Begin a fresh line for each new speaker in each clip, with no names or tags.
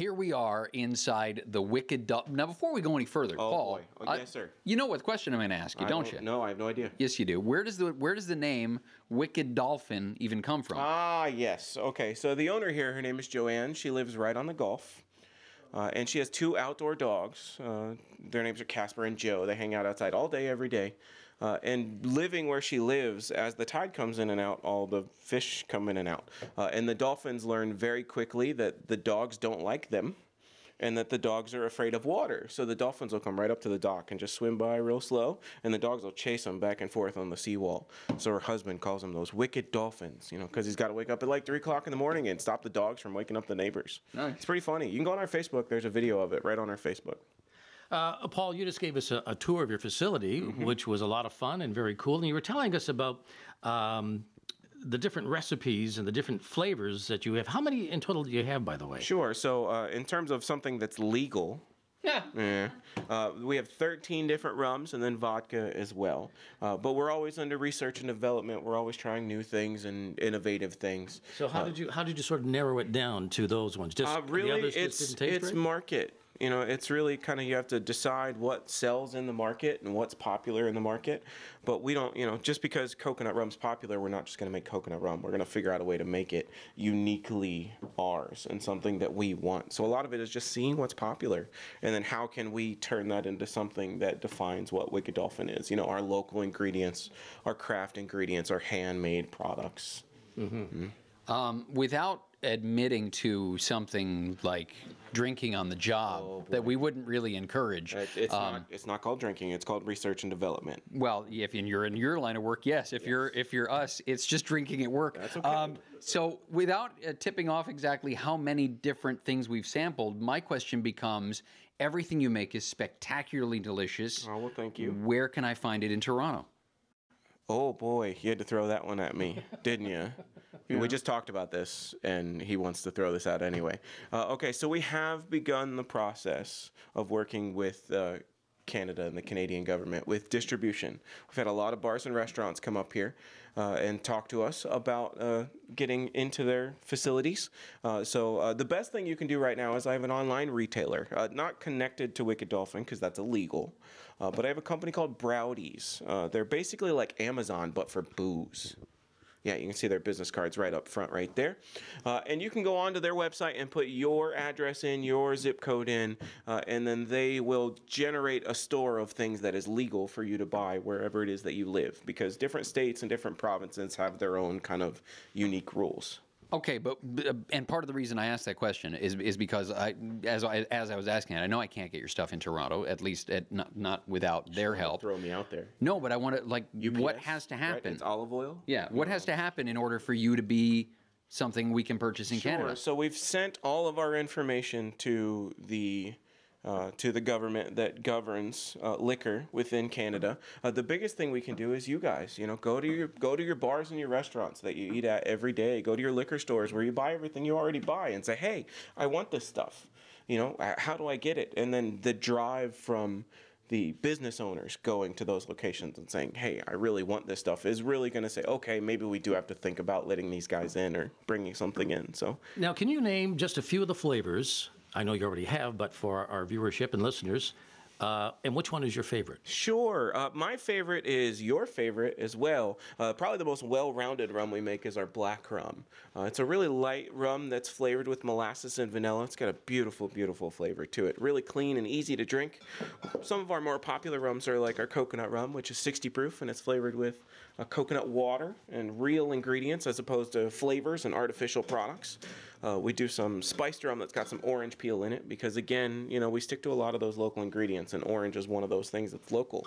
Here we are inside the Wicked Dolphin. Now, before we go any further, Paul.
Boy. Oh, yes, sir.
You know what question I'm going to ask you, don't you?
No, I have no idea.
Yes, you do. Where does the name Wicked Dolphin even come from?
Ah, yes. Okay, so the owner here, her name is Joanne. She lives right on the Gulf. And she has 2 outdoor dogs. Their names are Casper and Joe. They hang out outside all day, every day. And living where she lives, as the tide comes in and out, all the fish come in and out. And the dolphins learn very quickly that the dogs don't like them and that the dogs are afraid of water. So the dolphins will come right up to the dock and just swim by real slow, and the dogs will chase them back and forth on the seawall. So her husband calls them those wicked dolphins, because he's got to wake up at like 3 o'clock in the morning and stop the dogs from waking up the neighbors.
Nice.
It's pretty funny. You can go on our Facebook. There's a video of it right on our Facebook.
Paul, you just gave us a tour of your facility, which was a lot of fun and very cool. And you were telling us about the different recipes and the different flavors that you have. How many in total do you have, by the way?
Sure. So in terms of something that's legal, we have 13 different rums and then vodka as well. But we're always under research and development. We're always trying new things and innovative things.
So how did you sort of narrow it down to those ones? Just
really,
the others just didn't taste right?
market. It's really kind of, you have to decide what sells in the market and what's popular in the market. But we don't, just because coconut rum's popular, we're not just going to make coconut rum. We're going to figure out a way to make it uniquely ours and something that we want. So a lot of it is just seeing what's popular. And then how can we turn that into something that defines what Wicked Dolphin is? Our local ingredients, our craft ingredients, our handmade products.
Without admitting to something like drinking on the job that we wouldn't really encourage.
It's not called drinking. It's called research and development.
Well, if you're in your line of work, yes. If you're us, it's just drinking at work.
That's okay.
So without tipping off exactly how many different things we've sampled, my question becomes: everything you make is spectacularly delicious.
Oh, well, thank you.
Where can I find it in Toronto?
Oh, boy, you had to throw that one at me, didn't you? Yeah. We just talked about this, and he wants to throw this out anyway. Okay, so we have begun the process of working with Canada and the Canadian government with distribution. We've had a lot of bars and restaurants come up here and talk to us about getting into their facilities. So the best thing you can do right now is I have an online retailer, not connected to Wicked Dolphin because that's illegal, but I have a company called Browdies. They're basically like Amazon, but for booze. Yeah, you can see their business cards right up front right there. And you can go onto their website and put your address in, your zip code in, and then they will generate a store of things that is legal for you to buy wherever it is that you live, because different states and different provinces have their own kind of unique rules.
Okay, and part of the reason I asked that question is because as I was asking it, I know I can't get your stuff in Toronto, at least not without their help.
Throw me out there.
No, but I want to what has to happen?
Right? It's olive oil.
Yeah, what has to happen in order for you to be something we can purchase in Canada?
So we've sent all of our information to the government that governs liquor within Canada. The biggest thing we can do is you guys, go to your bars and your restaurants that you eat at every day. Go to your liquor stores where you buy everything you already buy and say, hey, I want this stuff. How do I get it? And then the drive from the business owners going to those locations and saying, hey, I really want this stuff, is really going to say, okay, maybe we do have to think about letting these guys in or bringing something in. So
now, can you name just a few of the flavors? I know you already have, but for our viewership and listeners, and which one is your favorite?
Sure. My favorite is your favorite as well. Probably the most well-rounded rum we make is our black rum. It's a really light rum that's flavored with molasses and vanilla. It's got a beautiful, beautiful flavor to it. Really clean and easy to drink. Some of our more popular rums are like our coconut rum, which is 60 proof, and it's flavored with coconut water and real ingredients as opposed to flavors and artificial products. We do some spiced rum that's got some orange peel in it because, again, we stick to a lot of those local ingredients, and orange is one of those things that's local.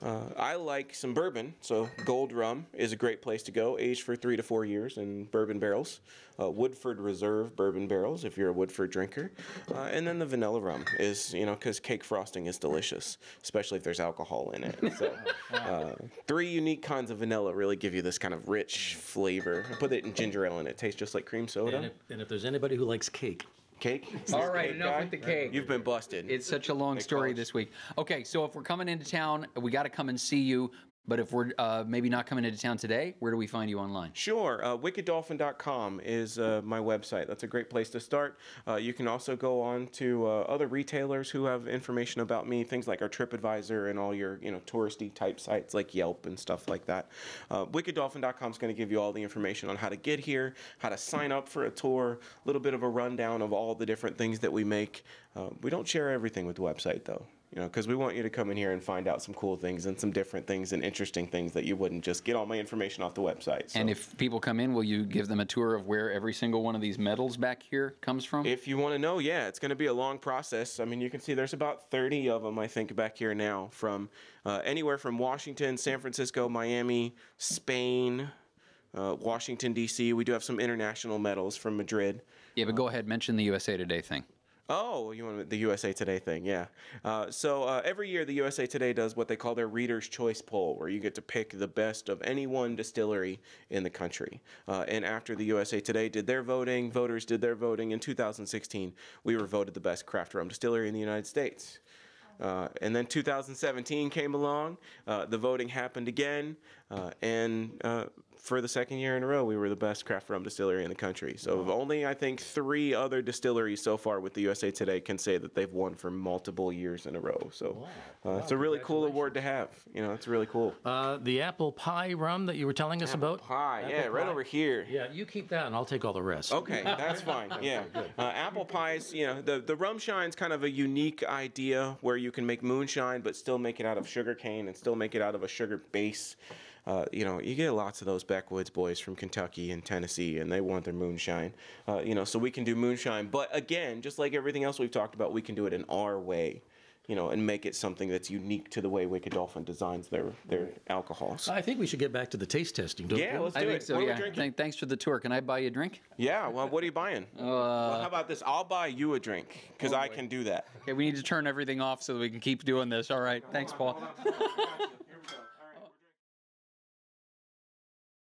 I like some bourbon, so Gold Rum is a great place to go, aged for 3 to 4 years in bourbon barrels. Woodford Reserve bourbon barrels if you're a Woodford drinker. And then the vanilla rum is, because cake frosting is delicious, especially if there's alcohol in it. So 3 unique kinds of vanilla really give you this kind of rich flavor. I put it in ginger ale and it tastes just like cream soda.
And if there's anybody who likes cake.
Cake?
All right, enough with the cake.
You've been busted.
It's such a long story this week. Okay, so if we're coming into town, we got to come and see you. But if we're maybe not coming into town today, where do we find you online?
Sure. WickedDolphin.com is my website. That's a great place to start. You can also go on to other retailers who have information about me, things like our TripAdvisor and all your touristy type sites like Yelp and stuff like that. WickedDolphin.com is going to give you all the information on how to get here, how to sign up for a tour, a little bit of a rundown of all the different things that we make. We don't share everything with the website, though. Because we want you to come in here and find out some cool things and some different things and interesting things that you wouldn't just get all my information off the website. So.
And if people come in, will you give them a tour of where every single one of these medals back here comes from?
If you want to know, yeah, it's going to be a long process. I mean, you can see there's about 30 of them, I think, back here now from anywhere from Washington, San Francisco, Miami, Spain, Washington, D.C. We do have some international medals from Madrid.
Yeah, but go ahead, mention the USA Today thing.
Oh, you want the USA Today thing, yeah. So every year the USA Today does what they call their Reader's Choice Poll, where you get to pick the best of any one distillery in the country. And after the USA Today did their voting, voters did their voting, in 2016, we were voted the best craft rum distillery in the United States. And then 2017 came along, the voting happened again, and for the second year in a row, we were the best craft rum distillery in the country. So only, I think, 3 other distilleries so far with the USA Today can say that they've won for multiple years in a row. So it's a really cool award to have. It's really cool.
The apple pie rum that you were telling us about?
Pie, yeah, right over here.
Yeah, you keep that and I'll take all the rest.
Okay, that's fine. Yeah, apple pies. The rum shine's kind of a unique idea where you can make moonshine but still make it out of sugar cane and still make it out of a sugar base. You get lots of those backwoods boys from Kentucky and Tennessee, and they want their moonshine. So we can do moonshine, but again, just like everything else we've talked about, we can do it in our way. And make it something that's unique to the way Wicked Dolphin designs their alcohols.
I think we should get back to the taste testing, don't
Yeah,
you?
let's do
I think
it.
so,
What are we
yeah.
drinking?
Thanks for the tour. Can I buy you a drink?
Yeah, well, what are you buying? Well, how about this? I'll buy you a drink, because I can do that.
Okay, we need to turn everything off so that we can keep doing this. All right, thanks, Paul.